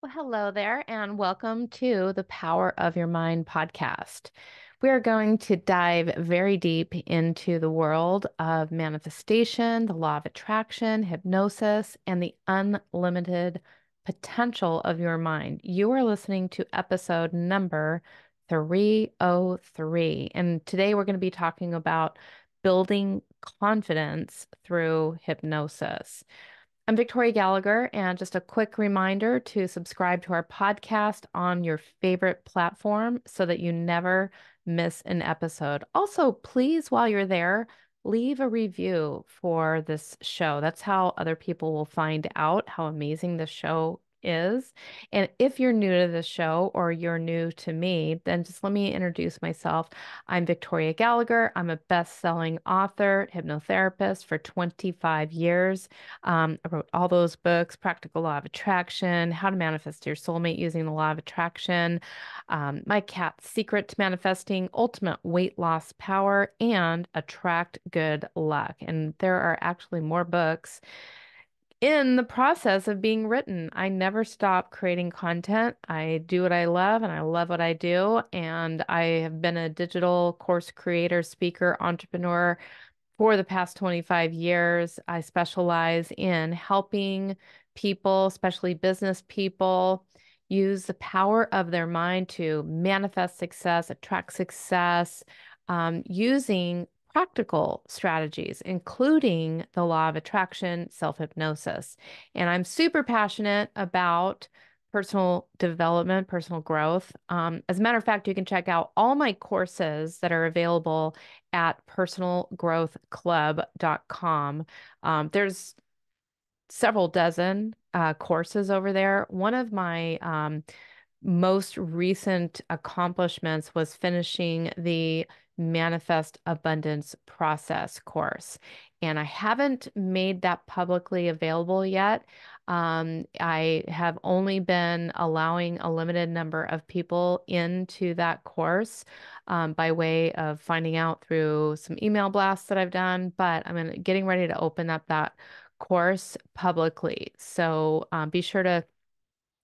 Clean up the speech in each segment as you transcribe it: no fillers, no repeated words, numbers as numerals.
Well, hello there, and welcome to the Power of Your Mind podcast. We are going to dive very deep into the world of manifestation, the law of attraction, hypnosis, and the unlimited potential of your mind. You are listening to episode number 303, and today we're going to be talking about building confidence through hypnosis. I'm Victoria Gallagher, and just a quick reminder to subscribe to our podcast on your favorite platform so that you never miss an episode. Also, please, while you're there, leave a review for this show. That's how other people will find out how amazing this show is. And if you're new to the show or you're new to me, then just let me introduce myself. I'm Victoria Gallagher. I'm a best-selling author, hypnotherapist for 25 years. I wrote all those books, Practical Law of Attraction, How to Manifest Your Soulmate Using the Law of Attraction, My Cat's Secret to Manifesting, Ultimate Weight Loss Power, and Attract Good Luck. And there are actually more books in the process of being written. I never stop creating content. I do what I love and I love what I do. And I have been a digital course creator, speaker, entrepreneur for the past 25 years. I specialize in helping people, especially business people, use the power of their mind to manifest success, attract success, using practical strategies, including the law of attraction, self-hypnosis. And I'm super passionate about personal development, personal growth. As a matter of fact, you can check out all my courses that are available at personalgrowthclub.com. There's several dozen courses over there. One of my most recent accomplishments was finishing the Manifest Abundance Process course. And I haven't made that publicly available yet. I have only been allowing a limited number of people into that course by way of finding out through some email blasts that I've done. But getting ready to open up that course publicly. So be sure to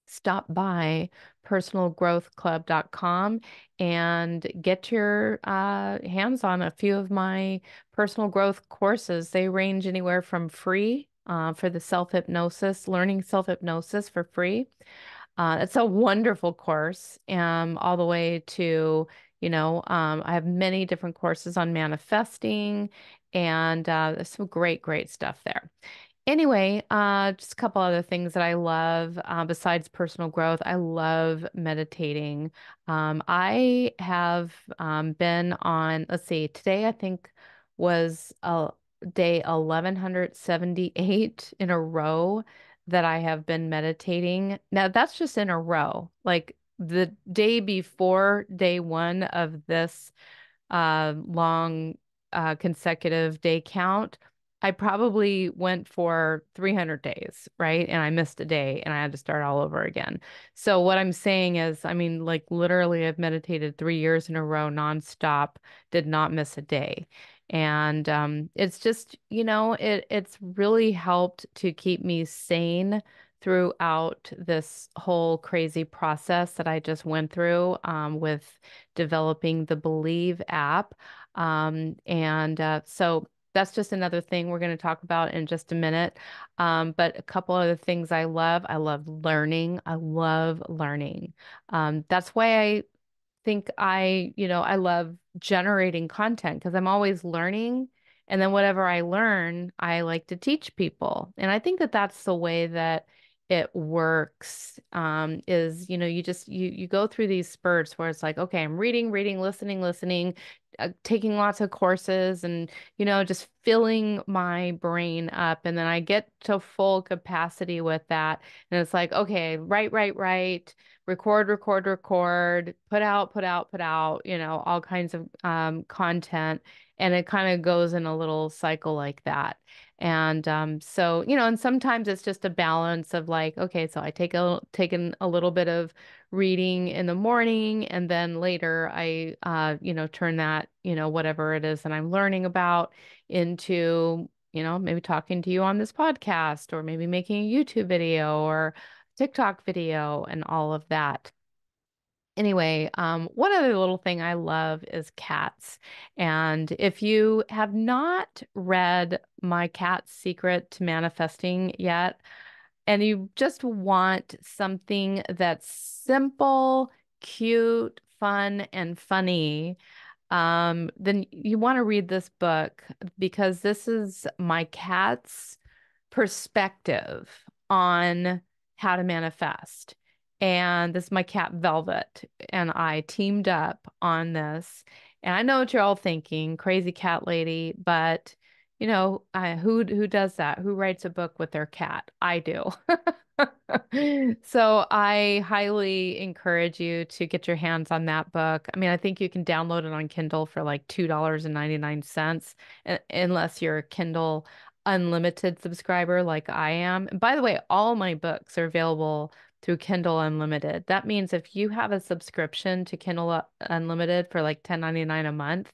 stop by personalgrowthclub.com and get your hands on a few of my personal growth courses. They range anywhere from free for the self-hypnosis, learning self-hypnosis for free. It's a wonderful course, all the way to, I have many different courses on manifesting, and there's some great, great stuff there. Anyway, just a couple other things that I love besides personal growth. I love meditating. I have been on, let's see, today I think was day 1178 in a row that I have been meditating. Now that's just in a row. Like the day before day one of this long consecutive day count, I probably went for 300 days, right? And I missed a day and I had to start all over again. So what I'm saying is, like literally I've meditated 3 years in a row nonstop, did not miss a day. And it's just, it's really helped to keep me sane throughout this whole crazy process that I just went through with developing the Believe app. So that's just another thing we're going to talk about in just a minute. But a couple other things I love. I love learning. I love learning. That's why I think I love generating content because I'm always learning. And then whatever I learn, I like to teach people. And I think that that's the way that it works, is, you go through these spurts where it's like, okay, I'm reading, listening, taking lots of courses and, just filling my brain up. And then I get to full capacity with that. And it's like, okay, write, record, put out, all kinds of content. And it kind of goes in a little cycle like that. And so, and sometimes it's just a balance of like, okay, so I taken a little bit of reading in the morning, and then later I turn that, whatever it is that I'm learning about into, maybe talking to you on this podcast, or maybe making a YouTube video, or TikTok video and all of that. Anyway, one other little thing I love is cats. And if you have not read My Cat's Secret to Manifesting yet, and you just want something that's simple, cute, fun, and funny, then you want to read this book because this is my cat's perspective on how to manifest. And this is my cat Velvet, and I teamed up on this. And I know what you're all thinking, crazy cat lady, but who does that? Who writes a book with their cat? I do. So I highly encourage you to get your hands on that book. I mean, I think you can download it on Kindle for like $2.99, unless you're a Kindle Unlimited subscriber like I am. And by the way, all my books are available through Kindle Unlimited. That means if you have a subscription to Kindle Unlimited for like $10.99 a month,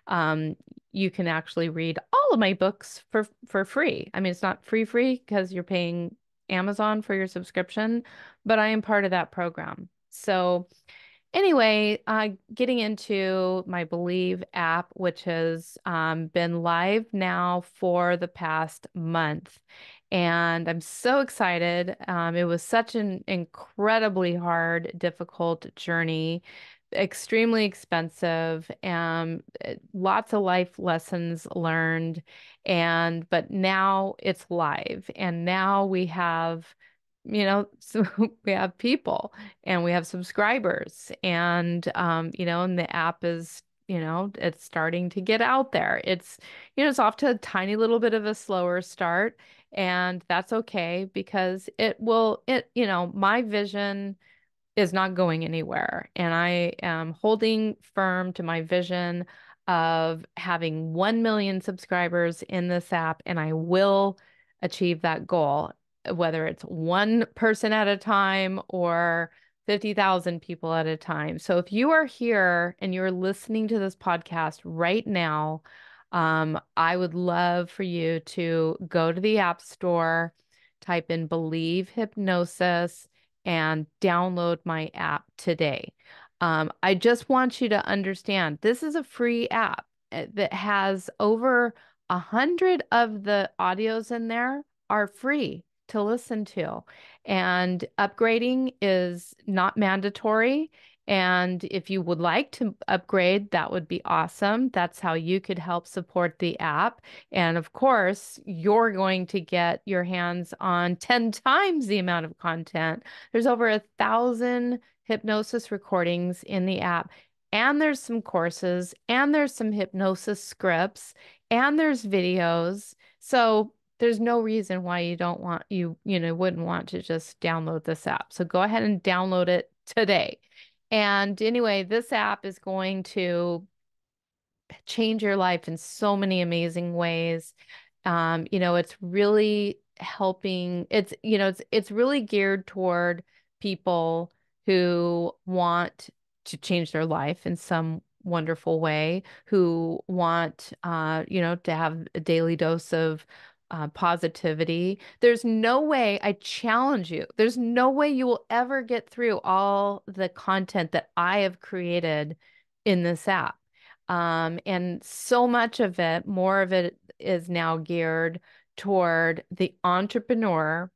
um, you can actually read all of my books for free. I mean, it's not free because you're paying Amazon for your subscription, but I am part of that program. So anyway, getting into my Believe app, which has been live now for the past month. And I'm so excited. It was such an incredibly hard, difficult journey, extremely expensive, and lots of life lessons learned. But now it's live, and now we have, so we have people and we have subscribers, and the app is, it's starting to get out there. It's off to a tiny little bit of a slower start, and that's okay because my vision is not going anywhere. And I am holding firm to my vision of having 1 million subscribers in this app, and I will achieve that goal, whether it's one person at a time or 50,000 people at a time. So if you are here and you're listening to this podcast right now, I would love for you to go to the App Store, type in Believe Hypnosis, and download my app today. I just want you to understand this is a free app that has over 100 of the audios in there are free to listen to. And upgrading is not mandatory. And if you would like to upgrade, that would be awesome. That's how you could help support the app. And of course, you're going to get your hands on 10 times the amount of content. There's over 1,000 hypnosis recordings in the app. And there's some courses, and there's some hypnosis scripts, and there's videos. So there's no reason why wouldn't want to just download this app. So go ahead and download it today. And anyway, this app is going to change your life in so many amazing ways. It's really helping. It's really geared toward people who want to change their life in some wonderful way, who want, to have a daily dose of positivity. There's no way, I challenge you, there's no way you will ever get through all the content that I have created in this app. And so much of it, more of it is now geared toward the entrepreneur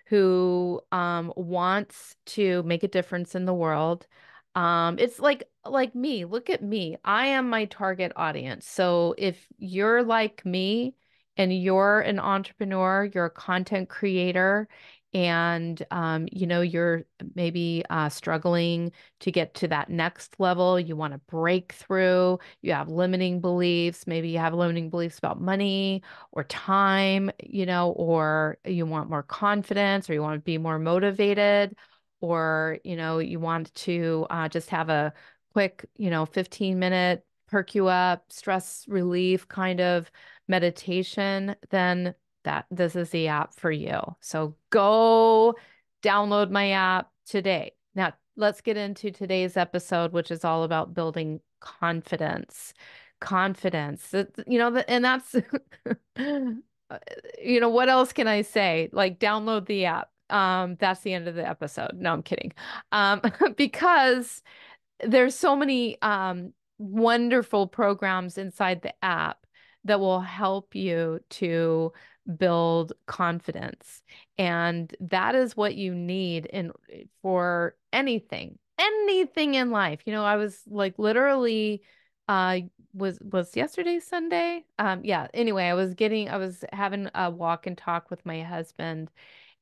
who wants to make a difference in the world. It's like me. Look at me. I am my target audience. So if you're like me and you're an entrepreneur, you're a content creator, and you're maybe struggling to get to that next level, you want to break through, you have limiting beliefs, maybe you have limiting beliefs about money or time, or you want more confidence, or you want to be more motivated, or you want to just have a quick 15-minute perk you up, stress relief kind of meditation, then this is the app for you. So go download my app today. Now, let's get into today's episode, which is all about building confidence. Confidence. And that's what else can I say? Like, download the app. That's the end of the episode. No, I'm kidding. Um, because there's so many wonderful programs inside the app that will help you to build confidence. And that is what you need in for anything in life. I was like literally uh was yesterday Sunday? Yeah, anyway, I was having a walk and talk with my husband,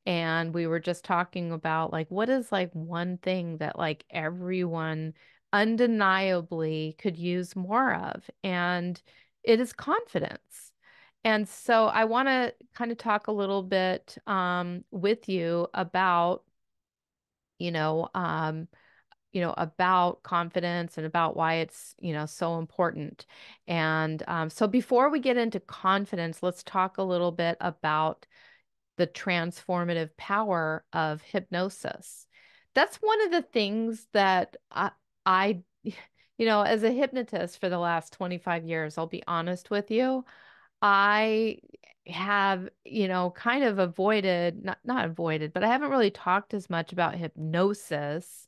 and we were just talking about like what is like one thing that like everyone undeniably could use more of, and it is confidence. And so I want to kind of talk a little bit with you about, you know, um, about confidence and about why it's, so important. And so before we get into confidence, let's talk a little bit about the transformative power of hypnosis. That's one of the things that I as a hypnotist for the last 25 years, I'll be honest with you, I have, kind of avoided, not avoided, but I haven't really talked as much about hypnosis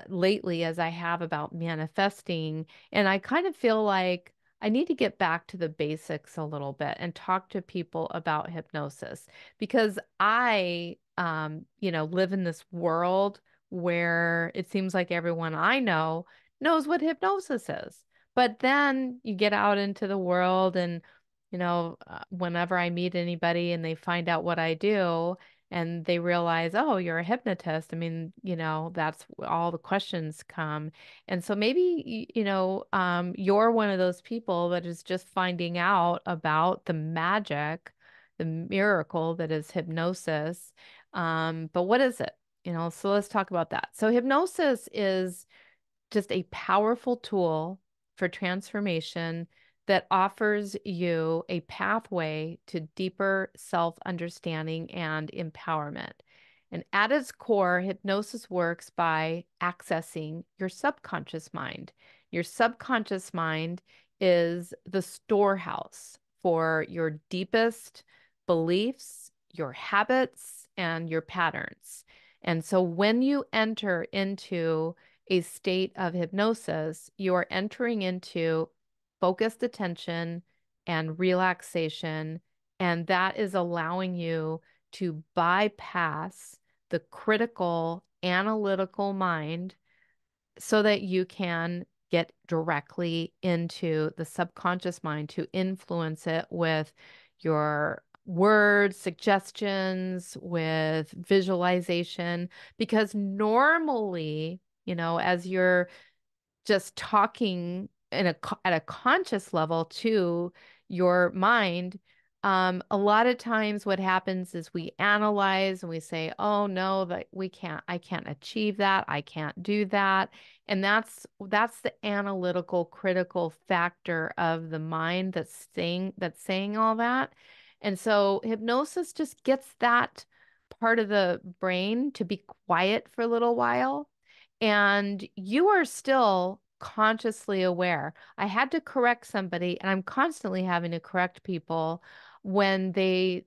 lately as I have about manifesting. And I kind of feel like I need to get back to the basics a little bit and talk to people about hypnosis because live in this world where it seems like everyone I know knows what hypnosis is. But then you get out into the world and, whenever I meet anybody and they find out what I do, and they realize, oh, you're a hypnotist. I mean, that's all the questions come. And so maybe, you're one of those people that is just finding out about the magic, the miracle that is hypnosis. But what is it? So let's talk about that. So hypnosis is just a powerful tool for transformation that offers you a pathway to deeper self-understanding and empowerment. And at its core, hypnosis works by accessing your subconscious mind. Your subconscious mind is the storehouse for your deepest beliefs, your habits, and your patterns. And so when you enter into a state of hypnosis, you are entering into focused attention and relaxation, and that is allowing you to bypass the critical analytical mind so that you can get directly into the subconscious mind to influence it with your words, suggestions, with visualization. Because normally, as you're just talking at a conscious level to your mind, a lot of times what happens is we analyze and we say, oh no, that I can't achieve that, I can't do that. And that's the analytical critical factor of the mind that's saying all that. And so hypnosis just gets that part of the brain to be quiet for a little while, and you are still consciously aware. I had to correct somebody, and I'm constantly having to correct people when they,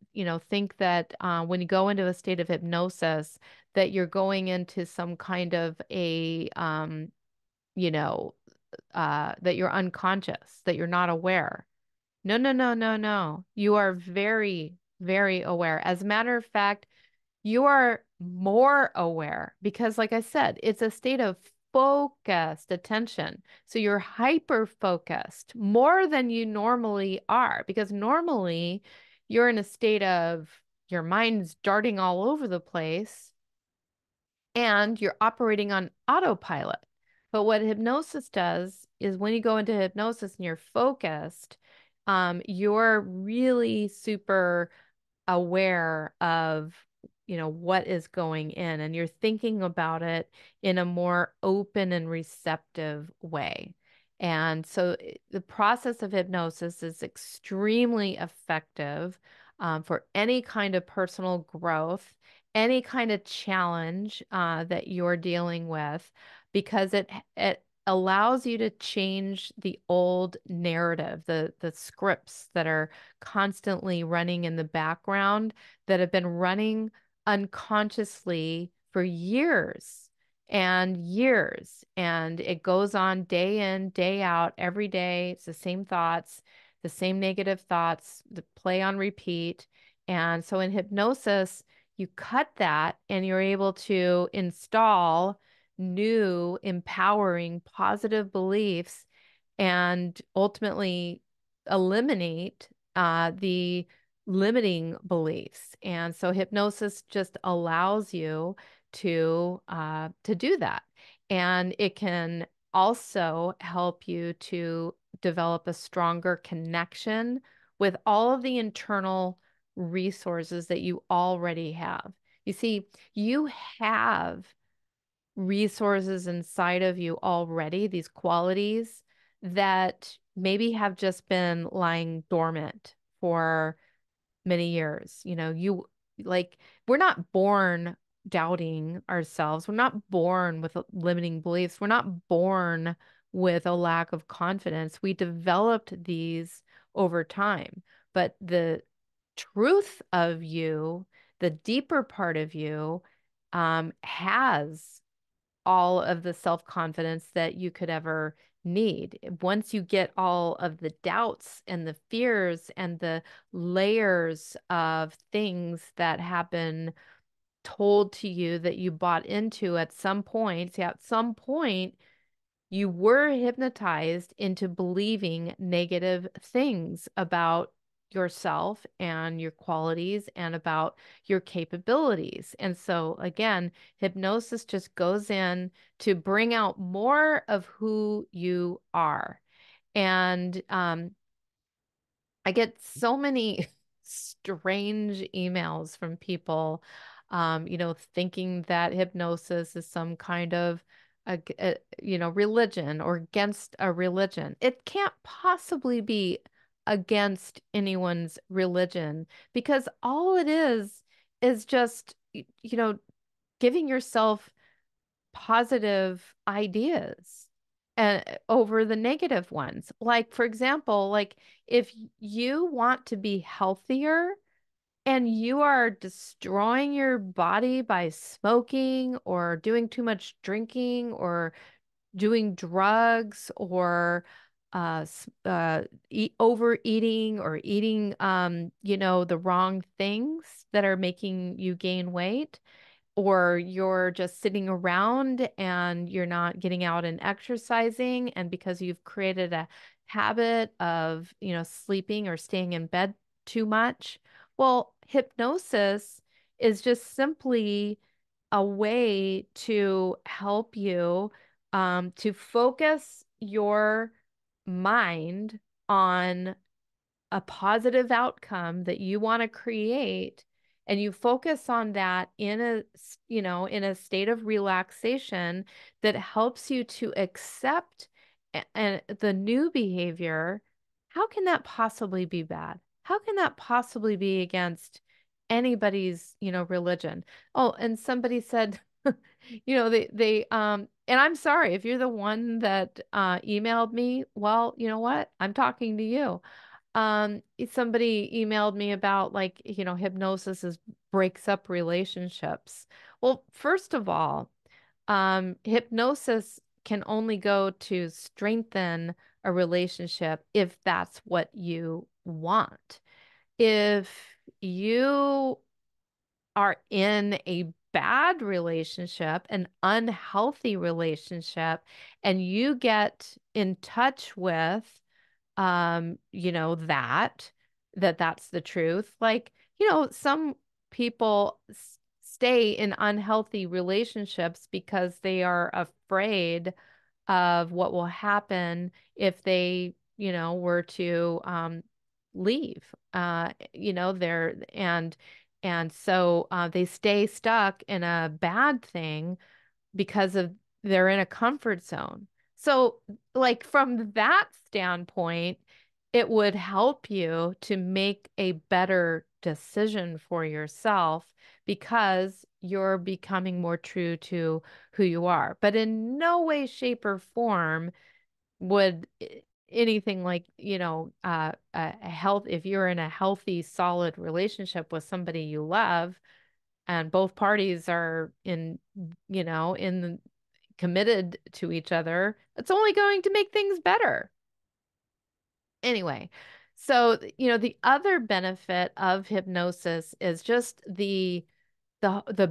think that when you go into a state of hypnosis, that you're going into some kind of you know, that you're unconscious, that you're not aware. No, no, no, no, no. You are very, very aware. As a matter of fact, you are more aware because, like I said, it's a state of focused attention. So you're hyper focused more than you normally are because normally you're in a state of your mind's darting all over the place and you're operating on autopilot. But what hypnosis does is when you go into hypnosis and you're focused, you're really super aware of, what is going in, and you're thinking about it in a more open and receptive way. And so the process of hypnosis is extremely effective for any kind of personal growth, any kind of challenge that you're dealing with, because it allows you to change the old narrative, the scripts that are constantly running in the background that have been running unconsciously for years and years. And it goes on day in, day out, every day. It's the same thoughts, the same negative thoughts, the play on repeat. And so in hypnosis, you cut that and you're able to install new, empowering, positive beliefs and ultimately eliminate the limiting beliefs. And so hypnosis just allows you to do that. And it can also help you to develop a stronger connection with all of the internal resources that you already have. You see, you have resources inside of you already, these qualities that maybe have just been lying dormant for many years. Like, we're not born doubting ourselves. We're not born with limiting beliefs. We're not born with a lack of confidence. We developed these over time. But the truth of you, the deeper part of you, has all of the self-confidence that you could ever need. Once you get all of the doubts and the fears and the layers of things that have been told to you that you bought into at some point, see, at some point, you were hypnotized into believing negative things about yourself and your qualities and about your capabilities. And so, again, hypnosis just goes in to bring out more of who you are. And I get so many strange emails from people, thinking that hypnosis is some kind of religion or against a religion. It can't possibly be against anyone's religion because all it is just, giving yourself positive ideas and over the negative ones. Like, for example, like if you want to be healthier and you are destroying your body by smoking or doing too much drinking or doing drugs or overeating or eating the wrong things that are making you gain weight, or you're just sitting around and you're not getting out and exercising, and because you've created a habit of, sleeping or staying in bed too much. Well, hypnosis is just simply a way to help you to focus your mind on a positive outcome that you want to create, and you focus on that in a state of relaxation that helps you to accept and the new behavior. How can that possibly be bad? How can that possibly be against anybody's, religion? Oh, and somebody said, and I'm sorry if you're the one that emailed me. Well, you know what? I'm talking to you. Somebody emailed me about, like, hypnosis breaks up relationships. Well, first of all, hypnosis can only go to strengthen a relationship if that's what you want. If you are in a bad relationship, an unhealthy relationship, and you get in touch with that's the truth. Like, some people stay in unhealthy relationships because they are afraid of what will happen if they, were to leave. They're and so they stay stuck in a bad thing because of they're in a comfort zone. So, like, from that standpoint, it would help you to make a better decision for yourself because you're becoming more true to who you are. But in no way, shape, or form would anything like, a health, if you're in a healthy, solid relationship with somebody you love, and both parties are committed to each other, it's only going to make things better. Anyway, so the other benefit of hypnosis is just the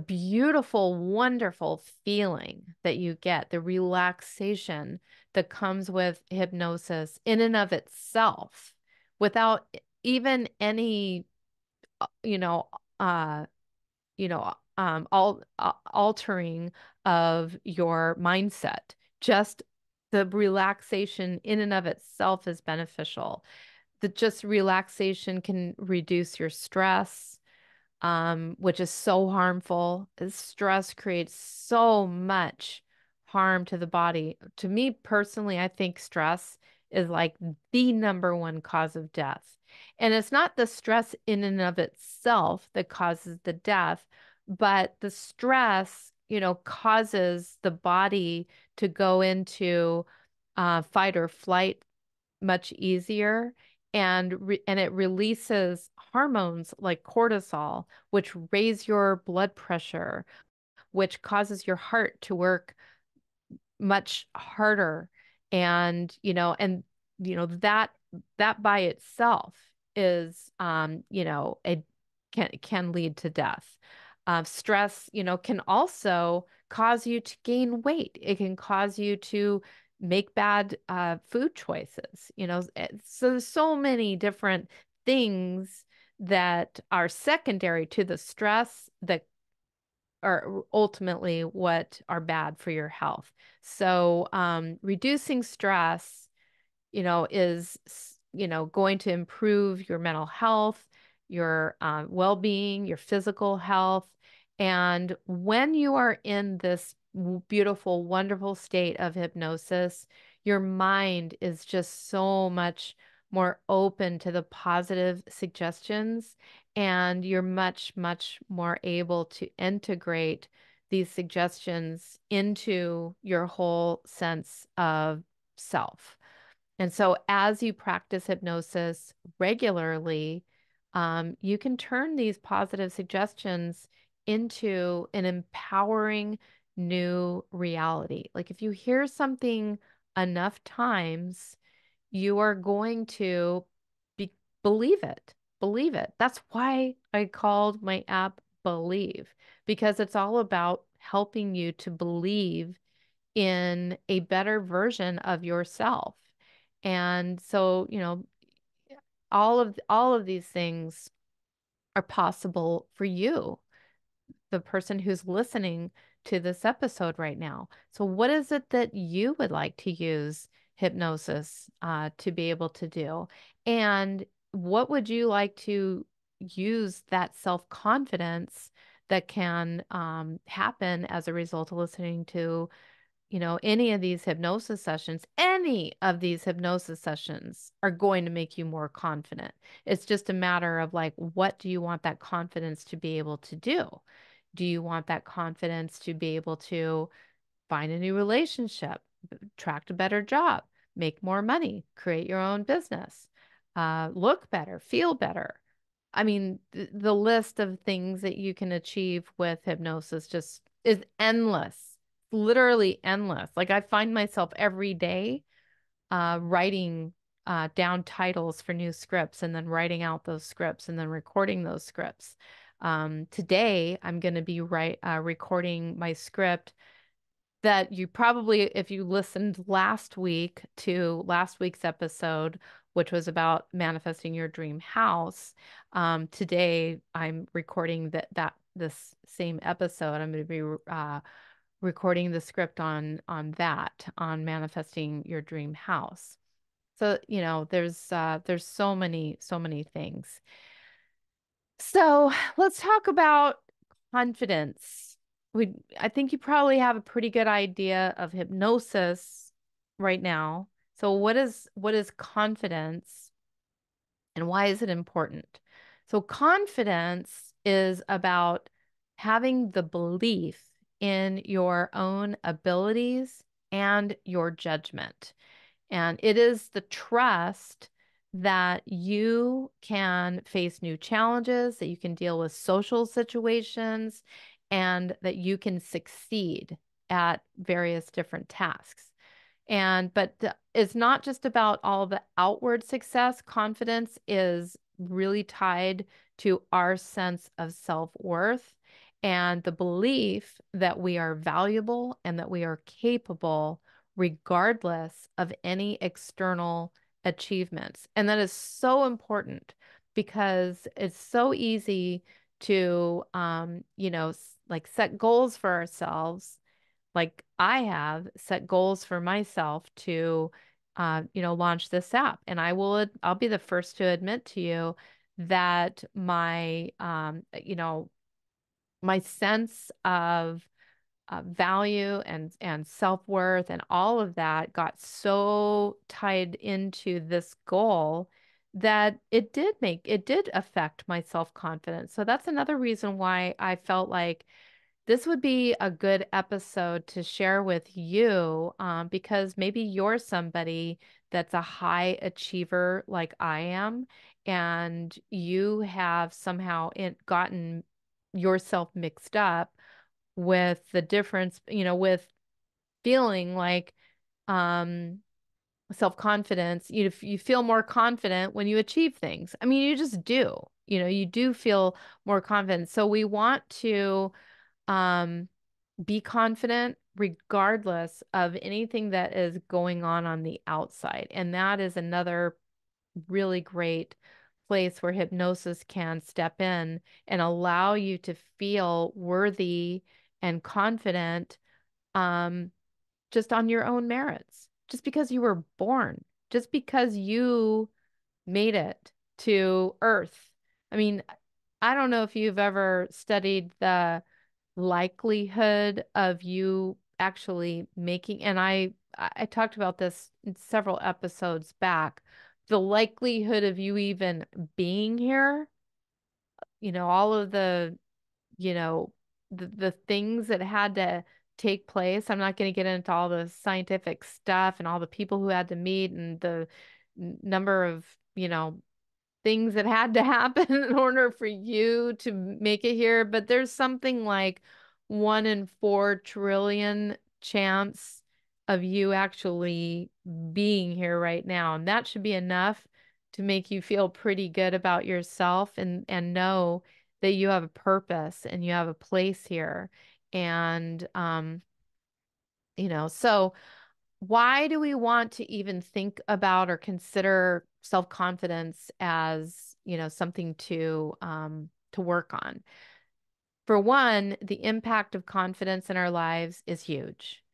beautiful, wonderful feeling that you get, the relaxation that comes with hypnosis in and of itself, without even any, you know, uh, altering of your mindset. Just the relaxation in and of itself is beneficial. The just relaxation can reduce your stress, which is so harmful. Stress creates so much harm to the body. To me personally, I think stress is like the number one cause of death. And it's not the stress in and of itself that causes the death, but the stress, causes the body to go into fight or flight much easier, and it releases hormones like cortisol, which raise your blood pressure, which causes your heart to work much harder. And that by itself is, it can lead to death. Stress, can also cause you to gain weight. It can cause you to make bad food choices. So there's so many different things that are secondary to the stress that are ultimately what are bad for your health. So, reducing stress, is, going to improve your mental health, your well-being, your physical health. And when you are in this beautiful, wonderful state of hypnosis, your mind is just so much more open to the positive suggestions, and you're much, much more able to integrate these suggestions into your whole sense of self. And so, as you practice hypnosis regularly, you can turn these positive suggestions into an empowering new reality. Like if you hear something enough times, you are going to be, believe it. Believe it. That's why I called my app Believe, because it's all about helping you to believe in a better version of yourself. And so, all of these things are possible for you, the person who's listening to this episode right now. So, what is it that you would like to use hypnosis to be able to do? And what would you like to use that self-confidence that can happen as a result of listening to any of these hypnosis sessions? Any of these hypnosis sessions are going to make you more confident. It's just a matter of like, what do you want that confidence to be able to do? Do you want that confidence to be able to find a new relationship, attract a better job, make more money, create your own business, look better, feel better? I mean, the list of things that you can achieve with hypnosis just is endless, literally endless. Like I find myself every day writing down titles for new scripts and then writing out those scripts and then recording those scripts. Today, I'm going to be recording my script that you probably, if you listened last week to last week's episode, which was about manifesting your dream house, today I'm recording this same episode. I'm going to be recording the script on manifesting your dream house. So, there's so many things. So let's talk about confidence. I think you probably have a pretty good idea of hypnosis right now. So what is confidence, and why is it important? So confidence is about having the belief in your own abilities and your judgment. And it is the trust that you can face new challenges, that you can deal with social situations, and that you can succeed at various different tasks. It's not just about all the outward success. Confidence is really tied to our sense of self-worth and the belief that we are valuable and that we are capable regardless of any external achievements. And that is so important because it's so easy to, like set goals for ourselves. Like I have set goals for myself to, launch this app. And I'll be the first to admit to you that my sense of value and self-worth and all of that got so tied into this goal that it did affect my self-confidence. So that's another reason why I felt like this would be a good episode to share with you, because maybe you're somebody that's a high achiever like I am, and you have somehow gotten yourself mixed up with the difference, with feeling like um, self-confidence. You feel more confident when you achieve things. I mean, you just do. You do feel more confident. So we want to um, be confident regardless of anything that is going on the outside. And that is another really great place where hypnosis can step in and allow you to feel worthy and confident, um, just on your own merits, just because you were born, just because you made it to Earth. I mean, I don't know if you've ever studied the likelihood of you actually making, and I talked about this in several episodes back, the likelihood of you even being here, all of you know, the things that had to take place. I'm not going to get into all the scientific stuff and all the people who had to meet and the number of, things that had to happen in order for you to make it here. But there's something like 1 in 4 trillion chance of you actually being here right now. And that should be enough to make you feel pretty good about yourself and know that you have a purpose and you have a place here. And so why do we want to even think about or consider self-confidence as, something to work on? For one, the impact of confidence in our lives is huge.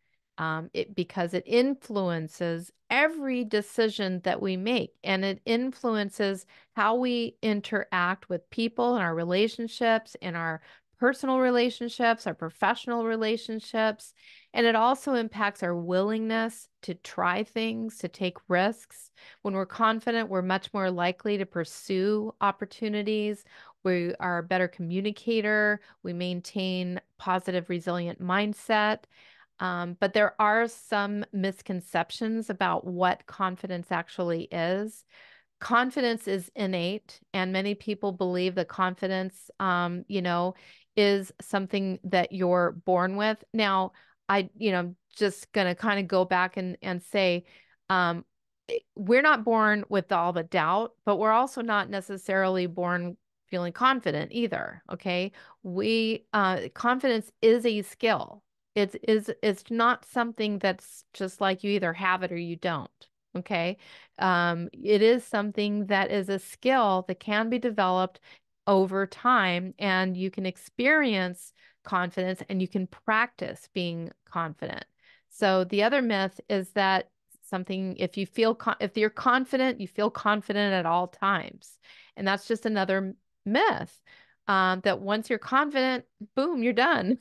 Because it influences every decision that we make, and it influences how we interact with people in our relationships, in our personal relationships, our professional relationships. And it also impacts our willingness to try things, to take risks. When we're confident, we're much more likely to pursue opportunities. We are a better communicator. We maintain positive, resilient mindset. But there are some misconceptions about what confidence actually is. Confidence is innate, and many people believe that confidence, is something that you're born with. Now, I'm just gonna kind of go back and say, um, we're not born with all the doubt, but we're also not necessarily born feeling confident either. Okay, confidence is a skill. It's not something that's just like you either have it or you don't. Okay. It is something that is a skill that can be developed over time, and you can experience confidence and you can practice being confident. So the other myth is that if you're confident, you feel confident at all times. And that's just another myth. That once you're confident, boom, you're done.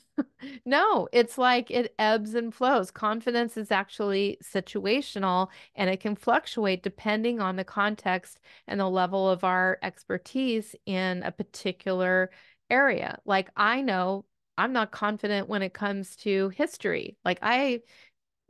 No, it's like it ebbs and flows. Confidence is actually situational, and it can fluctuate depending on the context and the level of our expertise in a particular area. Like I know I'm not confident when it comes to history. Like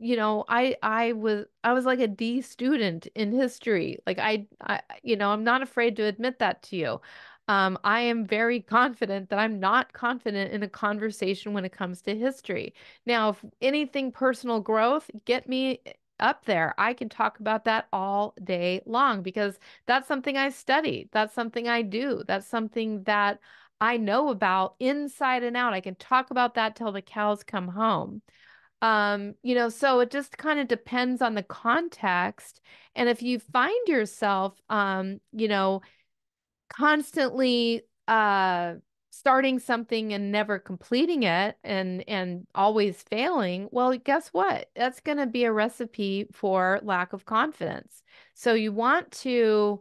I was like a D student in history. Like I'm not afraid to admit that to you. I am very confident that I'm not confident in a conversation when it comes to history. Now, if anything personal growth, get me up there. I can talk about that all day long because that's something I study. That's something I do. That's something that I know about inside and out. I can talk about that till the cows come home. So it just kind of depends on the context. And if you find yourself, constantly starting something and never completing it and always failing, well, guess what? That's going to be a recipe for lack of confidence. So you want to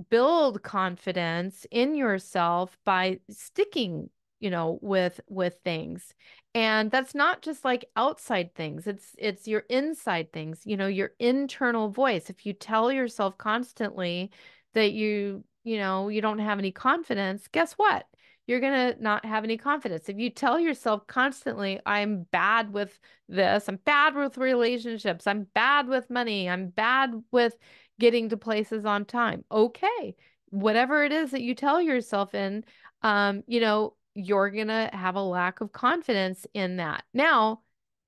build confidence in yourself by sticking, with things. And that's not just like outside things. It's your inside things, your internal voice. If you tell yourself constantly that you don't have any confidence, guess what? You're going to not have any confidence. If you tell yourself constantly, I'm bad with this, I'm bad with relationships, I'm bad with money, I'm bad with getting to places on time. Okay. Whatever it is that you tell yourself in, you're going to have a lack of confidence in that. Now,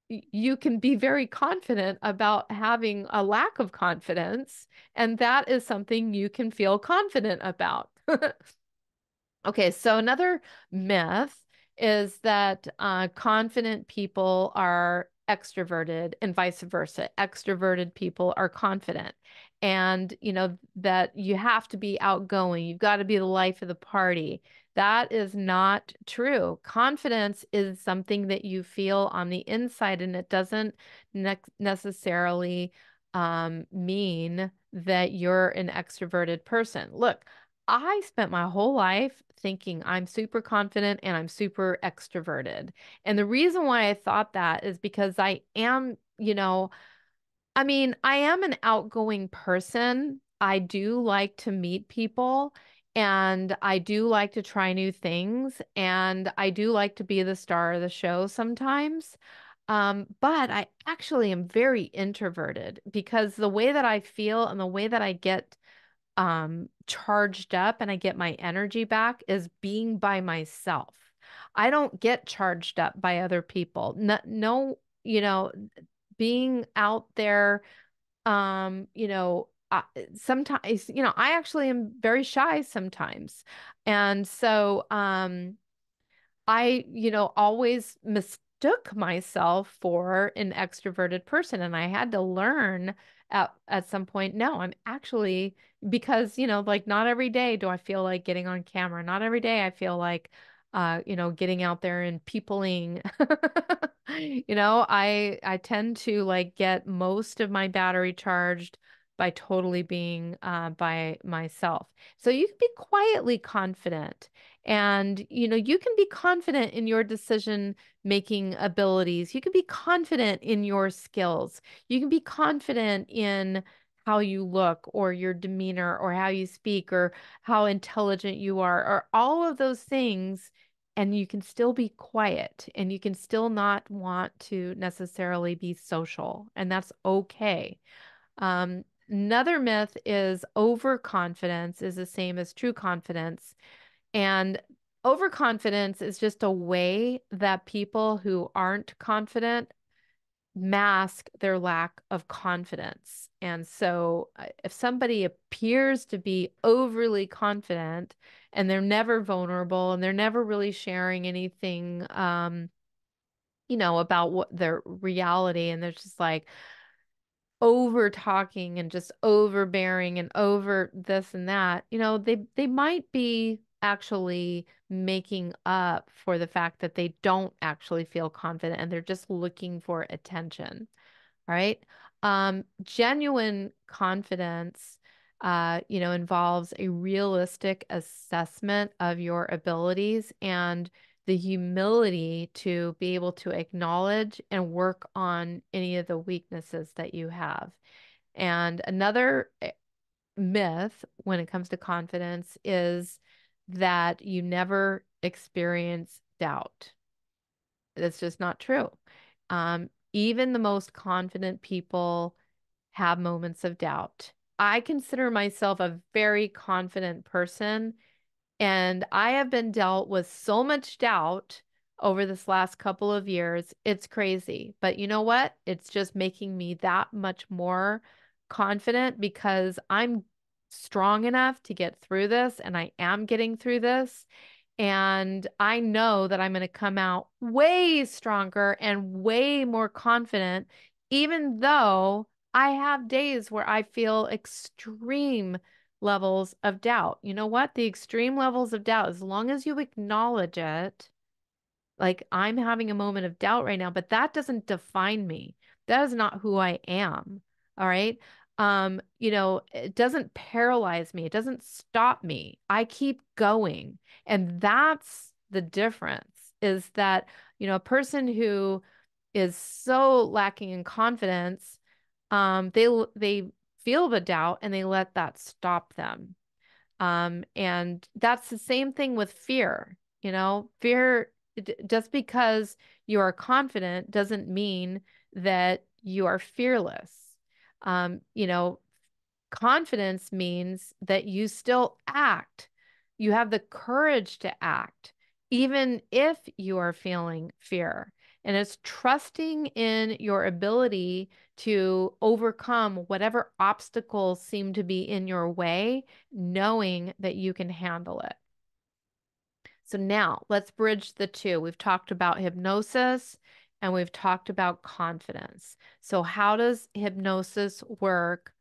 you can be very confident about having a lack of confidence, and that is something you can feel confident about. Okay, so another myth is that confident people are extroverted and vice versa. Extroverted people are confident. And, that you have to be outgoing. You've got to be the life of the party. That is not true. Confidence is something that you feel on the inside, and it doesn't necessarily mean that you're an extroverted person. Look, I spent my whole life thinking I'm super confident and I'm super extroverted. And the reason why I thought that is because I am, I am an outgoing person. I do like to meet people and I do like to try new things and I do like to be the star of the show sometimes. But I actually am very introverted because the way that I feel and the way that I get charged up and I get my energy back is being by myself. I don't get charged up by other people. No, no, being out there, sometimes, I actually am very shy sometimes. And so, I always mistook myself for an extroverted person. And I had to learn at some point, no, I'm actually, because, like not every day do I feel like getting on camera. Not every day I feel like, getting out there and peopling. I tend to like get most of my battery charged by totally being by myself. So you can be quietly confident. And, you can be confident in your decision making abilities. You can be confident in your skills. You can be confident in how you look or your demeanor or how you speak or how intelligent you are or all of those things. And you can still be quiet and you can still not want to necessarily be social. And that's okay. Another myth is overconfidence is the same as true confidence. And overconfidence is just a way that people who aren't confident mask their lack of confidence. And so if somebody appears to be overly confident and they're never vulnerable and they're never really sharing anything, about what their reality, and they're just like, over talking and just overbearing and over this and that, they might be actually making up for the fact that they don't actually feel confident and they're just looking for attention. All right. Genuine confidence, involves a realistic assessment of your abilities and the humility to be able to acknowledge and work on any of the weaknesses that you have. And another myth when it comes to confidence is that you never experience doubt. That's just not true. Even the most confident people have moments of doubt. I consider myself a very confident person, and I have been dealt with so much doubt over this last couple of years. It's crazy. But you know what? It's just making me that much more confident because I'm strong enough to get through this, and I am getting through this. And I know that I'm going to come out way stronger and way more confident, even though I have days where I feel extreme levels of doubt. You know what? The extreme levels of doubt, as long as you acknowledge it, like I'm having a moment of doubt right now, but that doesn't define me. That is not who I am. All right. It doesn't paralyze me. It doesn't stop me. I keep going. And that's the difference is that, a person who is so lacking in confidence, they feel the doubt and they let that stop them. And that's the same thing with fear. Fear, just because you are confident doesn't mean that you are fearless. Um, you know, Confidence means that you still act. You have the courage to act, even if you are feeling fear. And it's trusting in your ability to overcome whatever obstacles seem to be in your way, knowing that you can handle it. So now let's bridge the two. We've talked about hypnosis and we've talked about confidence. So, how does hypnosis work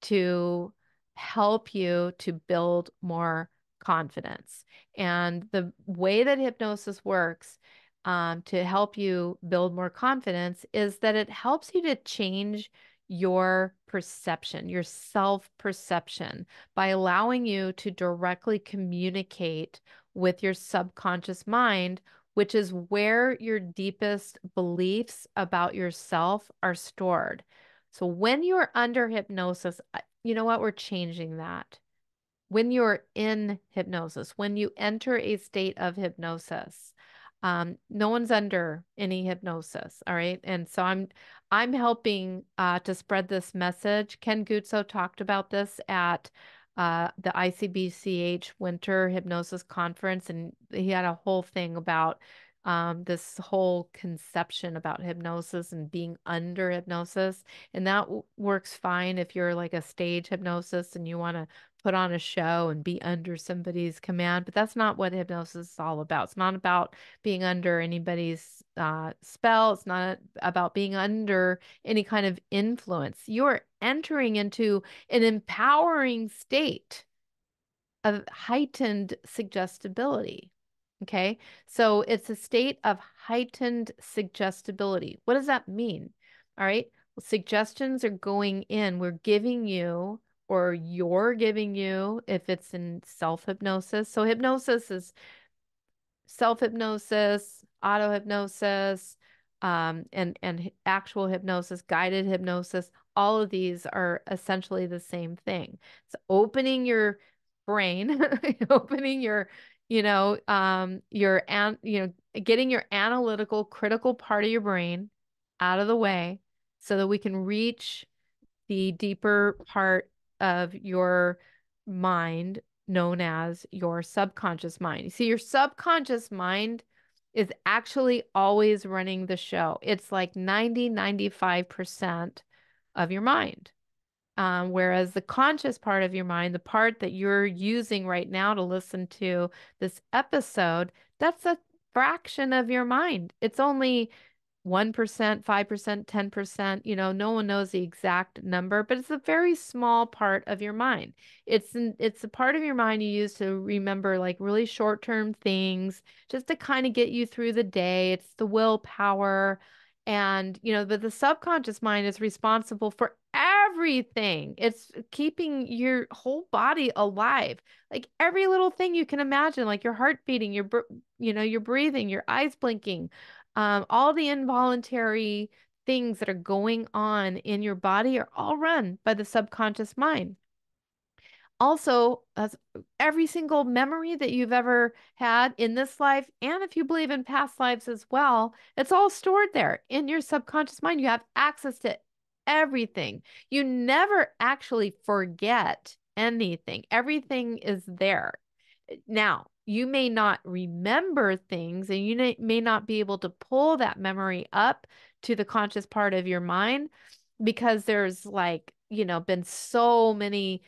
to help you to build more confidence? And the way that hypnosis works to help you build more confidence is that it helps you to change your perception, your self perception, by allowing you to directly communicate with your subconscious mind, which is where your deepest beliefs about yourself are stored. So when you're under hypnosis, you know what? We're changing that. When you're in hypnosis, when you enter a state of hypnosis, no one's under any hypnosis, all right? And so I'm helping to spread this message. Ken Guzzo talked about this at the ICBCH Winter Hypnosis Conference, and he had a whole thing about this whole conception about hypnosis and being under hypnosis. And that works fine if you're like a stage hypnosis and you want to put on a show and be under somebody's command, but that's not what hypnosis is all about. It's not about being under anybody's spell. It's not about being under any kind of influence. You're entering into an empowering state of heightened suggestibility. Okay. So it's a state of heightened suggestibility. What does that mean? All right. Well, suggestions are going in. We're giving you, or you're giving you, if it's in self hypnosis. So hypnosis is self hypnosis, auto hypnosis, and actual hypnosis, guided hypnosis. All of these are essentially the same thing. It's opening your brain, opening getting your analytical, critical part of your brain out of the way so that we can reach the deeper part of your mind known as your subconscious mind. You see, your subconscious mind is actually always running the show. It's like 95% of your mind. Whereas the conscious part of your mind, the part that you're using right now to listen to this episode, that's a fraction of your mind. It's only 1%, 5%, 10%, no one knows the exact number, but it's a very small part of your mind. It's a part of your mind you use to remember like really short-term things, just to kind of get you through the day. It's the willpower. And, but the subconscious mind is responsible for everything. It's keeping your whole body alive. Like every little thing you can imagine, like your heart beating, your breathing, your eyes blinking, all the involuntary things that are going on in your body are all run by the subconscious mind. Also, that's every single memory that you've ever had in this life, and if you believe in past lives as well, it's all stored there in your subconscious mind. You have access to everything. You never actually forget anything, everything is there. Now, you may not remember things and you may not be able to pull that memory up to the conscious part of your mind because there's like, been so many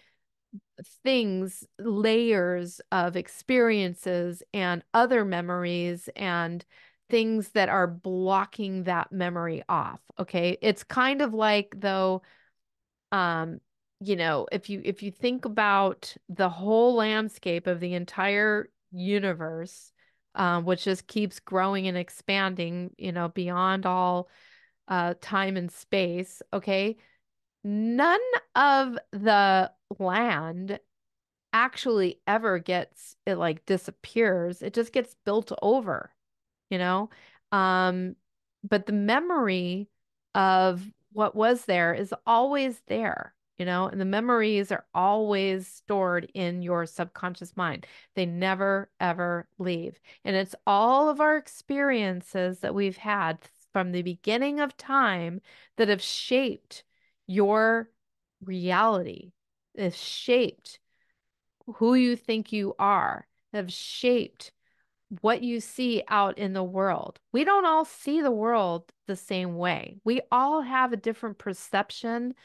things, layers of experiences and other memories and things that are blocking that memory off. Okay. It's kind of like though, um, if you think about the whole landscape of the entire universe, which just keeps growing and expanding, beyond all time and space, okay, none of the land actually ever gets it like disappears. It just gets built over, you know? Um, but the memory of what was there is always there, and the memories are always stored in your subconscious mind. They never, ever leave. And it's all of our experiences that we've had from the beginning of time that have shaped your reality, have shaped who you think you are, have shaped what you see out in the world. We don't all see the world the same way. We all have a different perception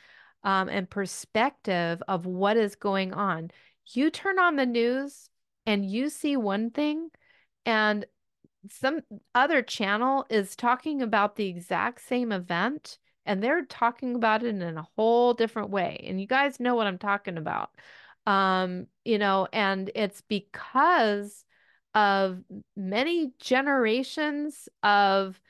and perspective of what is going on. You turn on the news and you see one thing, and some other channel is talking about the exact same event and they're talking about it in a whole different way. And you guys know what I'm talking about. And it's because of many generations of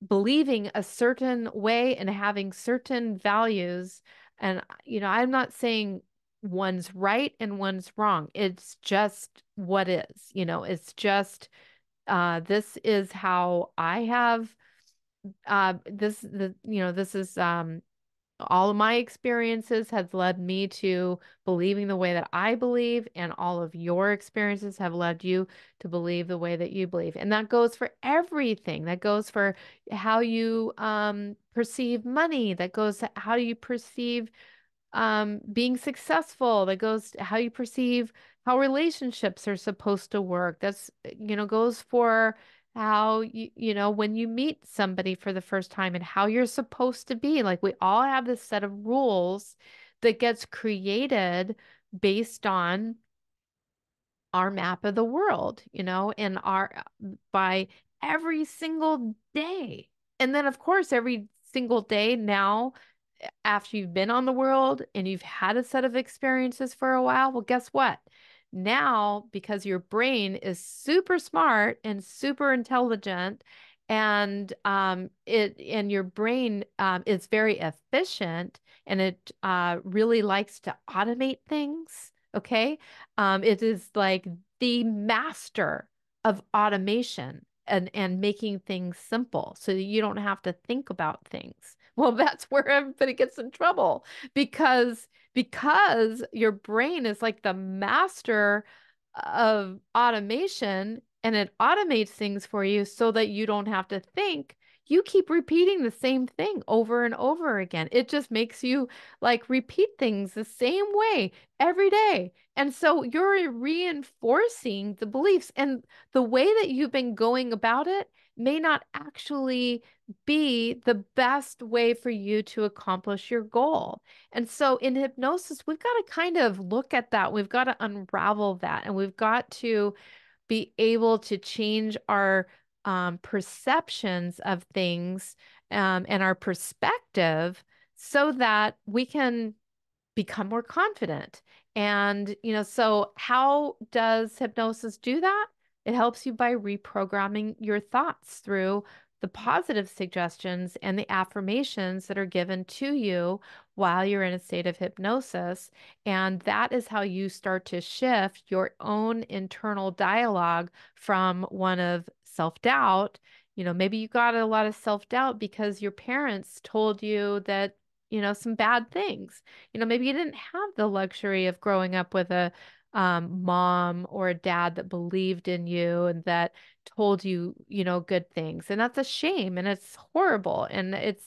believing a certain way and having certain values. And, I'm not saying one's right and one's wrong. It's just what is, it's just this is how I have this is all of my experiences has led me to believing the way that I believe, and all of your experiences have led you to believe the way that you believe. And that goes for everything. That goes for how you perceive money. That goes to how you perceive being successful. That goes to how you perceive how relationships are supposed to work. That's, goes for how when you meet somebody for the first time and how you're supposed to be. Like we all have this set of rules that gets created based on our map of the world, and our by every single day. And then of course every single day now after you've been on the world and you've had a set of experiences for a while, well, guess what? Now, because your brain is super smart and super intelligent, and your brain is very efficient, and it really likes to automate things. Okay, it is like the master of automation and making things simple so that you don't have to think about things. Well, that's where everybody gets in trouble because your brain is like the master of automation and it automates things for you so that you don't have to think. You keep repeating the same thing over and over again. It just makes you like repeat things the same way every day. And so you're reinforcing the beliefs, and the way that you've been going about it may not actually be the best way for you to accomplish your goal. And so in hypnosis, we've got to kind of look at that. We've got to unravel that, and we've got to be able to change our perceptions of things and our perspective so that we can become more confident. And, so how does hypnosis do that? It helps you by reprogramming your thoughts through the positive suggestions and the affirmations that are given to you while you're in a state of hypnosis. And that is how you start to shift your own internal dialogue from one of self-doubt. Maybe you got a lot of self-doubt because your parents told you that some bad things. Maybe you didn't have the luxury of growing up with a mom or a dad that believed in you and that told you, good things. And that's a shame and it's horrible. And it's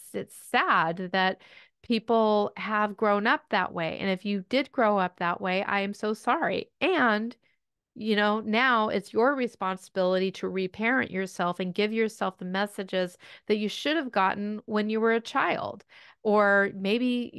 sad that people have grown up that way. And if you did grow up that way, I am so sorry. And now it's your responsibility to reparent yourself and give yourself the messages that you should have gotten when you were a child. Or maybe,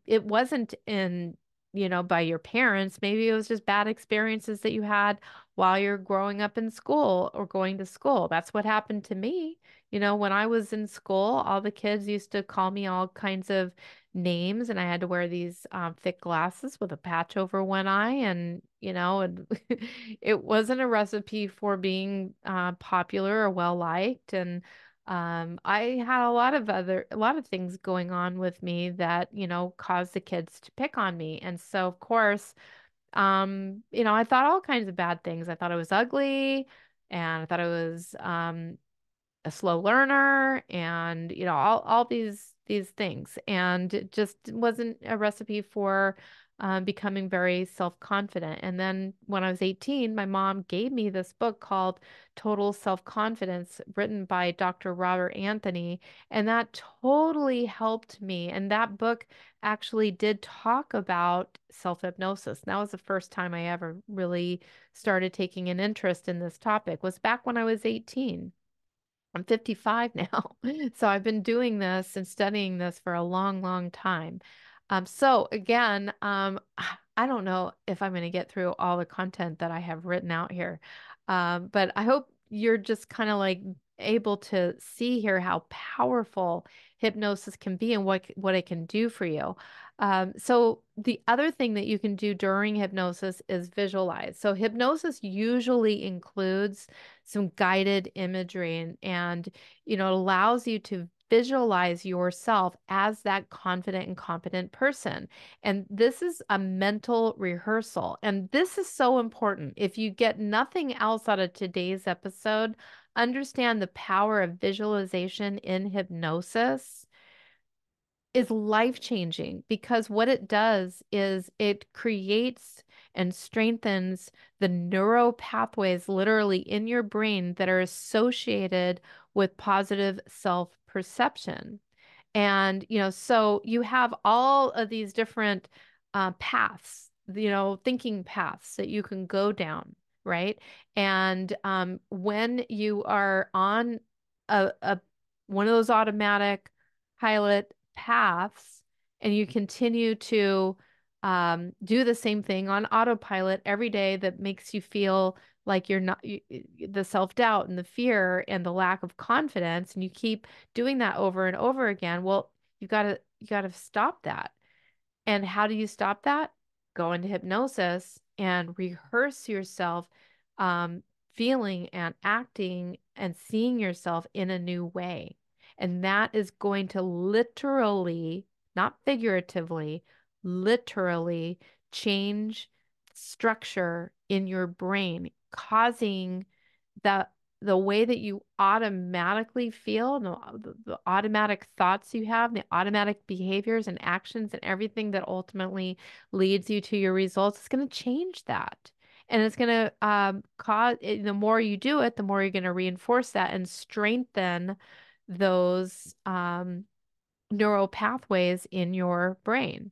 it wasn't by your parents. Maybe it was just bad experiences that you had while you're growing up in school or going to school. That's what happened to me. When I was in school, all the kids used to call me all kinds of names, and I had to wear these thick glasses with a patch over one eye, and it wasn't a recipe for being popular or well liked. And I had a lot of things going on with me that caused the kids to pick on me, and so of course, I thought all kinds of bad things. I thought I was ugly, and I thought I was a slow learner, and all these things, and it just wasn't a recipe for becoming very self-confident. And then when I was 18, my mom gave me this book called Total Self-Confidence, written by Dr. Robert Anthony, and that totally helped me. And that book actually did talk about self-hypnosis. That was the first time I ever really started taking an interest in this topic, was back when I was 18. I'm 55 now. So I've been doing this and studying this for a long, long time. So again, I don't know if I'm going to get through all the content that I have written out here. But I hope you're just kind of like able to see here how powerful hypnosis can be and what it can do for you. So the other thing that you can do during hypnosis is visualize. So hypnosis usually includes some guided imagery, and it allows you to visualize yourself as that confident and competent person. And this is a mental rehearsal. And this is so important. If you get nothing else out of today's episode, understand the power of visualization in hypnosis is life-changing, because what it does is it creates and strengthens the neural pathways literally in your brain that are associated with positive self-perception. And, so you have all of these different paths, thinking paths that you can go down, right? And when you are on a one of those automatic pilot paths, and you continue to do the same thing on autopilot every day that makes you feel like you're not the self-doubt and the fear and the lack of confidence, and you keep doing that over and over again, well, you got to stop that. And how do you stop that? Go into hypnosis and rehearse yourself feeling and acting and seeing yourself in a new way. And that is going to literally, not figuratively, literally change structure in your brain, causing the the way that you automatically feel, the automatic thoughts you have, the automatic behaviors and actions and everything that ultimately leads you to your results, is going to change that. And it's going to cause, the more you do it, the more you're going to reinforce that and strengthen those neural pathways in your brain.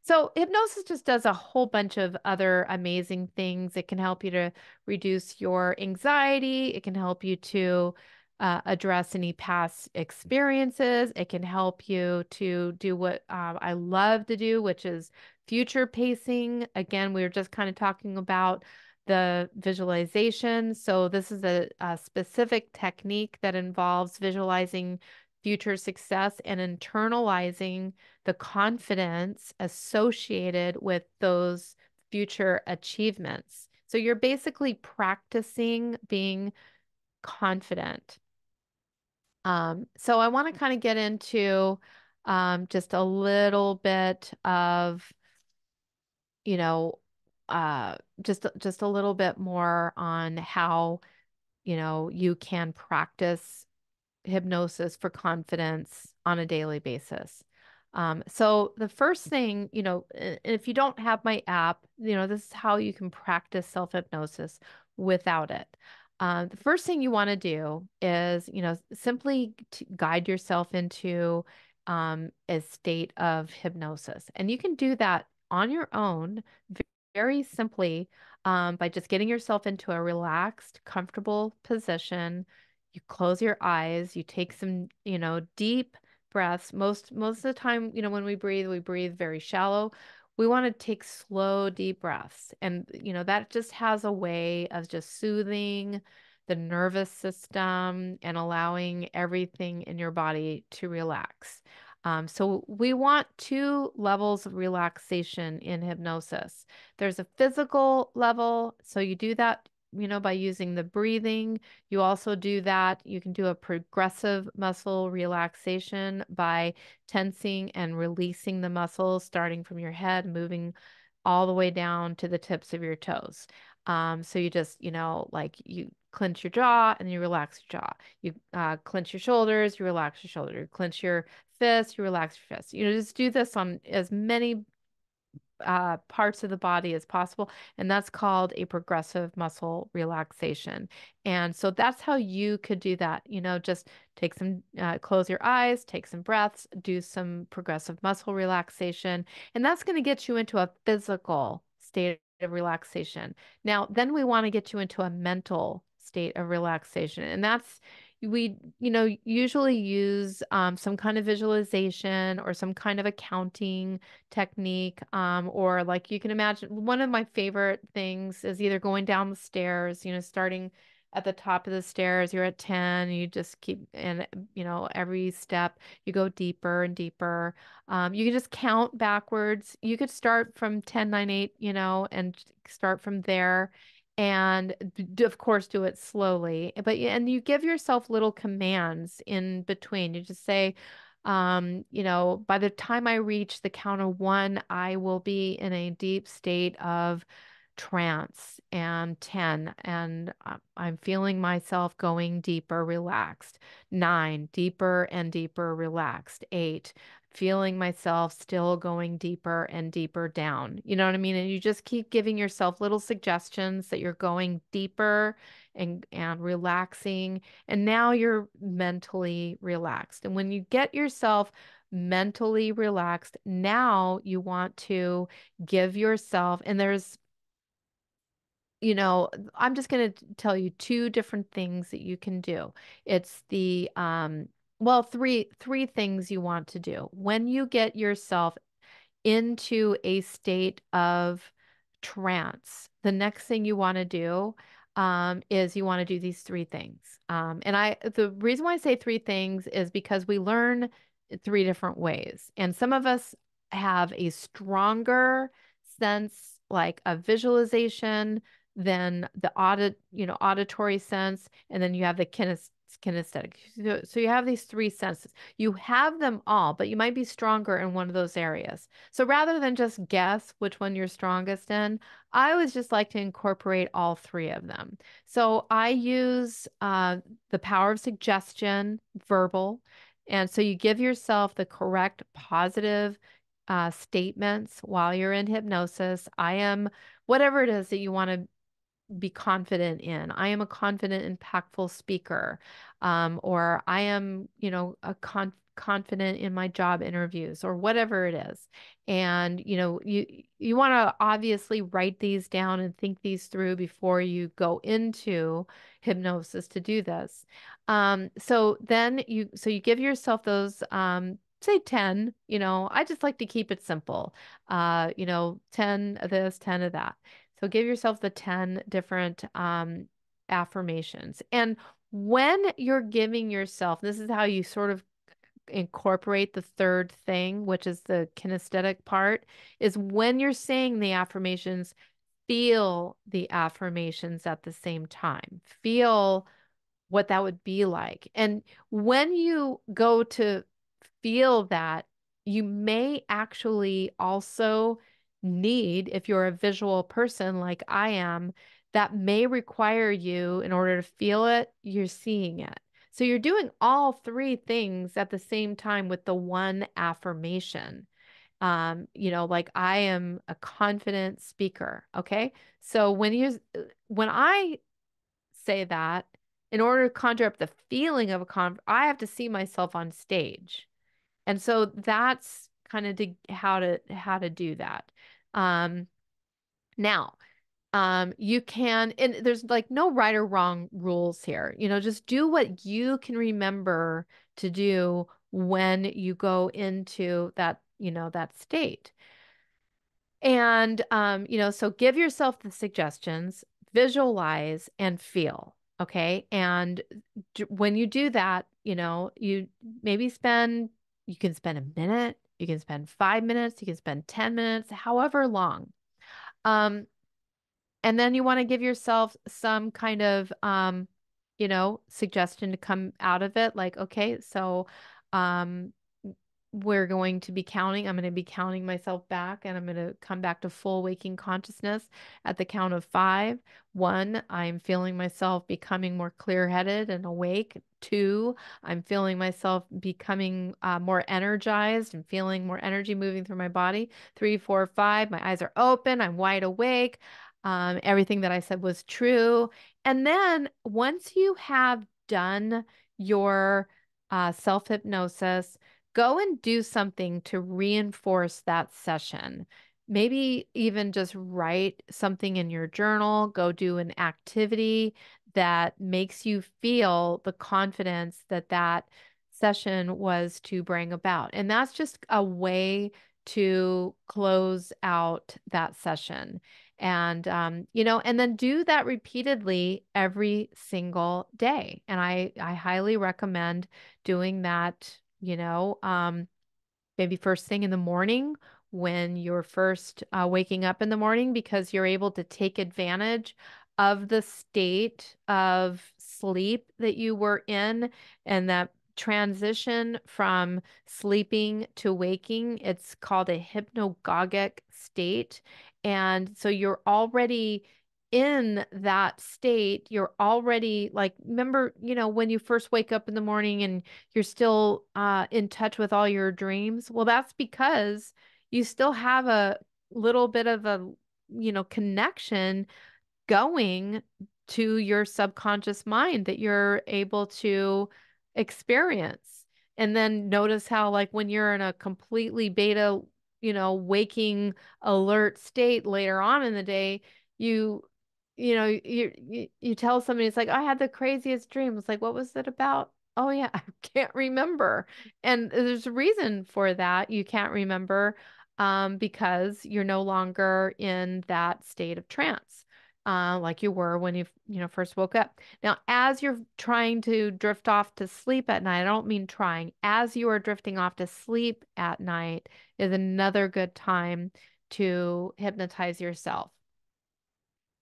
So hypnosis just does a whole bunch of other amazing things. It can help you to reduce your anxiety. It can help you to address any past experiences. It can help you to do what I love to do, which is future pacing. Again, we were just kind of talking about the visualization. So this is a specific technique that involves visualizing future success and internalizing the confidence associated with those future achievements. So you're basically practicing being confident. So I want to kind of get into just a little bit of, you know, just a little bit more on how, you can practice hypnosis for confidence on a daily basis. So the first thing, if you don't have my app, this is how you can practice self-hypnosis without it. The first thing you want to do is, simply guide yourself into a state of hypnosis. And you can do that on your own very simply by just getting yourself into a relaxed, comfortable position. You close your eyes, you take some, deep breaths. Most of the time, when we breathe very shallow. We want to take slow, deep breaths. And, that just has a way of just soothing the nervous system and allowing everything in your body to relax. So we want two levels of relaxation in hypnosis. There's a physical level, so you do that, by using the breathing. You also do that. You can do a progressive muscle relaxation by tensing and releasing the muscles, starting from your head, moving all the way down to the tips of your toes. So you just, like you clench your jaw and you relax your jaw. You clench your shoulders, you relax your shoulder. You clench your fist, you relax your fist. Just do this on as many parts of the body as possible. And that's called a progressive muscle relaxation. And so that's how you could do that. Just take some, close your eyes, take some breaths, do some progressive muscle relaxation. And that's going to get you into a physical state of relaxation. Now, then we want to get you into a mental state of relaxation. And that's, we, usually use some kind of visualization or some kind of accounting technique. Or like you can imagine, one of my favorite things is either going down the stairs, starting at the top of the stairs, you're at 10, you just keep, and every step you go deeper and deeper. You can just count backwards. You could start from 10, 9, 8, and start from there. And of course, do it slowly. And you give yourself little commands in between. You just say, by the time I reach the count of one, I will be in a deep state of trance and 10, and I'm feeling myself going deeper, relaxed. 9, deeper and deeper, relaxed. 8, feeling myself still going deeper and deeper down. You know what I mean? And you just keep giving yourself little suggestions that you're going deeper and relaxing. And now you're mentally relaxed. And when you get yourself mentally relaxed, now you want to give yourself, and I'm just going to tell you two different things that you can do. It's well, three things you want to do. When you get yourself into a state of trance, the next thing you want to do is you want to do these three things. The reason why I say three things is because we learn three different ways. And some of us have a stronger sense, like a visualization, than the auditory sense, and then you have the kinesthetic. So you have these three senses. You have them all, but you might be stronger in one of those areas. So rather than just guess which one you're strongest in, I always just like to incorporate all three of them. So I use the power of suggestion, verbal. And so you give yourself the correct positive statements while you're in hypnosis. I am whatever it is that you want to be confident in. I am a confident, impactful speaker. Or I am, confident in my job interviews or whatever it is. And, you want to obviously write these down and think these through before you go into hypnosis to do this. So you give yourself those, say 10, I just like to keep it simple. 10 of this, 10 of that. So give yourself the 10 different affirmations. And when you're giving yourself, this is how you sort of incorporate the third thing, which is the kinesthetic part, is when you're saying the affirmations, feel the affirmations at the same time. Feel what that would be like. And when you go to feel that, you may actually also need, if you're a visual person like I am, that may require you, in order to feel it, you're seeing it. So you're doing all three things at the same time with the one affirmation. Like I am a confident speaker. Okay. So when I say that, in order to conjure up the feeling of I have to see myself on stage. And so that's kind of how to do that. Um, now, you can, and there's like no right or wrong rules here. Just do what you can remember to do when you go into that state. And, so give yourself the suggestions, visualize and feel. Okay. And when you do that, maybe you can spend a minute, you can spend 5 minutes, you can spend 10 minutes, however long. Um, and then you want to give yourself some kind of, suggestion to come out of it. Like, okay, so, um, we're going to be counting. I'm going to be counting myself back and I'm going to come back to full waking consciousness at the count of 5. 1, I'm feeling myself becoming more clear-headed and awake. 2, I'm feeling myself becoming more energized and feeling more energy moving through my body. 3, 4, 5, my eyes are open. I'm wide awake. Everything that I said was true. And then once you have done your self-hypnosis, go and do something to reinforce that session. Maybe even just write something in your journal, go do an activity that makes you feel the confidence that that session was to bring about. And that's just a way to close out that session. And then do that repeatedly every single day. And I highly recommend doing that, maybe first thing in the morning when you're first waking up in the morning, because you're able to take advantage of the state of sleep that you were in and that transition from sleeping to waking. It's called a hypnagogic state. And so you're already in that state. You're already like, remember, when you first wake up in the morning and you're still in touch with all your dreams. Well, that's because you still have a little bit of a, connection going to your subconscious mind that you're able to experience. And then notice how, like, when you're in a completely beta, waking alert state later on in the day, you, you tell somebody, it's like, I had the craziest dream. It's like, what was it about? Oh, yeah, I can't remember. And there's a reason for that. You can't remember because you're no longer in that state of trance like you were when you first woke up. Now, as you're trying to drift off to sleep at night, I don't mean trying, as you are drifting off to sleep at night is another good time to hypnotize yourself.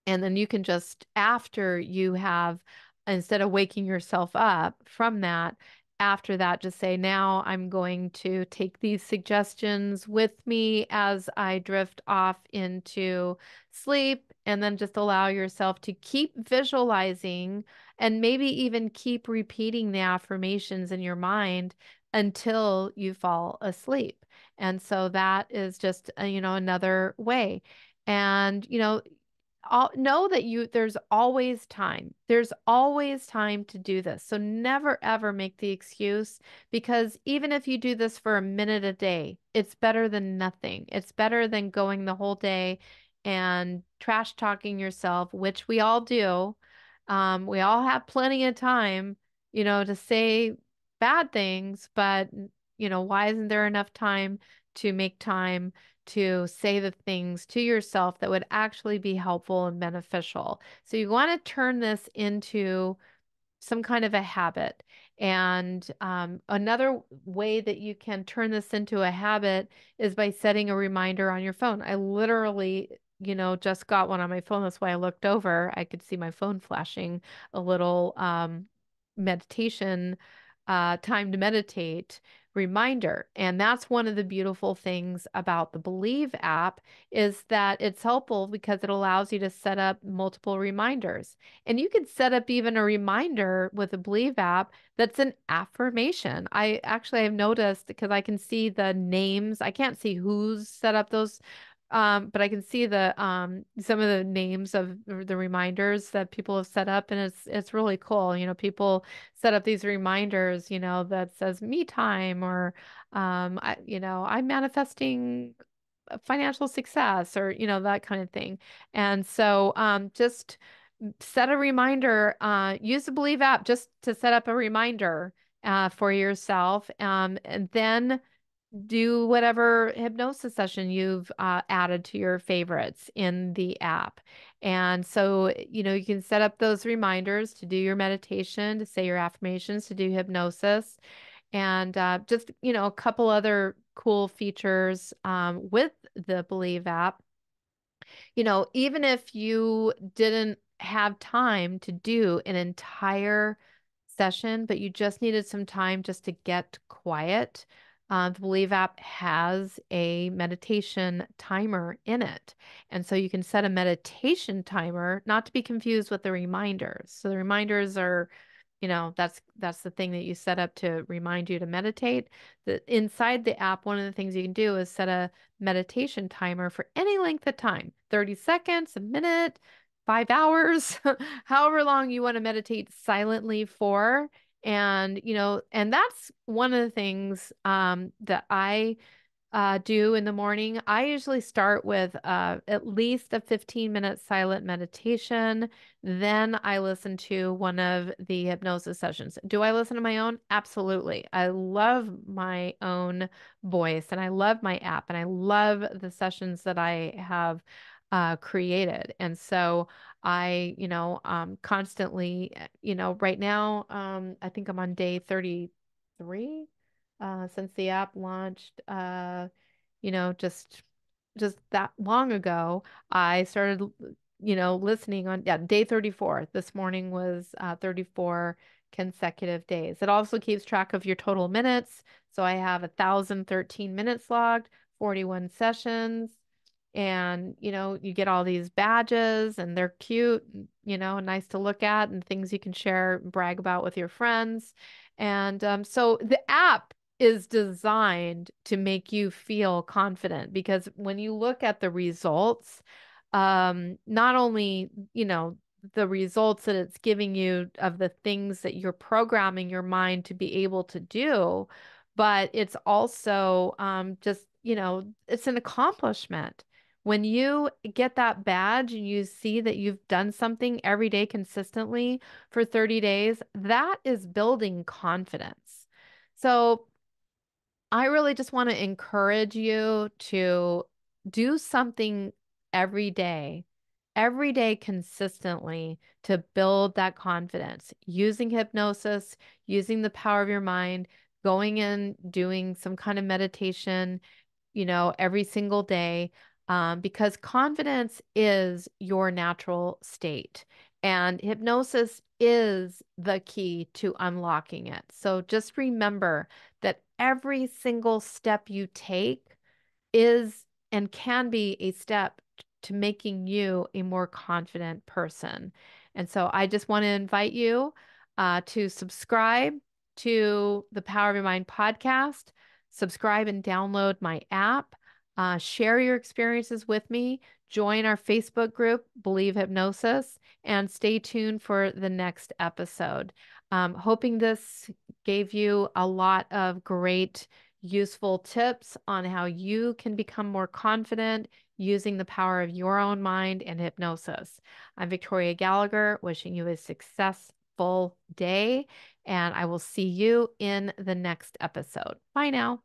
And then you can just, after you have, instead of waking yourself up from that, after that, just say, now I'm going to take these suggestions with me as I drift off into sleep. And then just allow yourself to keep visualizing and maybe even keep repeating the affirmations in your mind until you fall asleep. And so that is just, another way. And, know that there's always time. There's always time to do this. So never ever make the excuse, because even if you do this for a minute a day, it's better than nothing. It's better than going the whole day and trash talking yourself, which we all do. We all have plenty of time, to say bad things, but why isn't there enough time to make time to say the things to yourself that would actually be helpful and beneficial? So you want to turn this into some kind of a habit. And another way that you can turn this into a habit is by setting a reminder on your phone. I literally, just got one on my phone. That's why I looked over. I could see my phone flashing a little meditation time to meditate reminder. And that's one of the beautiful things about the Believe app is that it's helpful because it allows you to set up multiple reminders. And you can set up even a reminder with the Believe app that's an affirmation. I actually have noticed because I can see the names. I can't see who's set up those but I can see the some of the names of the reminders that people have set up, and it's really cool. People set up these reminders, that says me time or I'm manifesting financial success or that kind of thing. And so just set a reminder, use the Believe app just to set up a reminder for yourself. And then do whatever hypnosis session you've added to your favorites in the app. And so, you can set up those reminders to do your meditation, to say your affirmations, to do hypnosis, and just, a couple other cool features with the Believe app. Even if you didn't have time to do an entire session, but you just needed some time just to get quiet, the Believe app has a meditation timer in it. And so you can set a meditation timer, not to be confused with the reminders. So the reminders are, that's the thing that you set up to remind you to meditate. Inside the app, one of the things you can do is set a meditation timer for any length of time, 30 seconds, a minute, 5 hours, however long you want to meditate silently for. And, and that's one of the things that I do in the morning. I usually start with at least a 15-minute silent meditation. Then I listen to one of the hypnosis sessions. Do I listen to my own? Absolutely. I love my own voice and I love my app and I love the sessions that I have created. And so I, constantly, right now, I think I'm on day 33 since the app launched, just that long ago. I started, listening on, yeah, day 34. This morning was 34 consecutive days. It also keeps track of your total minutes. So I have 1,013 minutes logged, 41 sessions. And, you get all these badges and they're cute, nice to look at and things you can share, brag about with your friends. And so the app is designed to make you feel confident because when you look at the results, not only, the results that it's giving you of the things that you're programming your mind to be able to do, but it's also just, it's an accomplishment. When you get that badge and you see that you've done something every day consistently for 30 days, that is building confidence. So I really just want to encourage you to do something every day consistently to build that confidence using hypnosis, using the power of your mind, going in, doing some kind of meditation, every single day, because confidence is your natural state. And hypnosis is the key to unlocking it. So just remember that every single step you take is and can be a step to making you a more confident person. And so I just want to invite you to subscribe to the Power of Your Mind podcast, subscribe and download my app, share your experiences with me, join our Facebook group, Believe Hypnosis, and stay tuned for the next episode. Hoping this gave you a lot of great useful tips on how you can become more confident using the power of your own mind and hypnosis. I'm Victoria Gallagher, wishing you a successful day, and I will see you in the next episode. Bye now.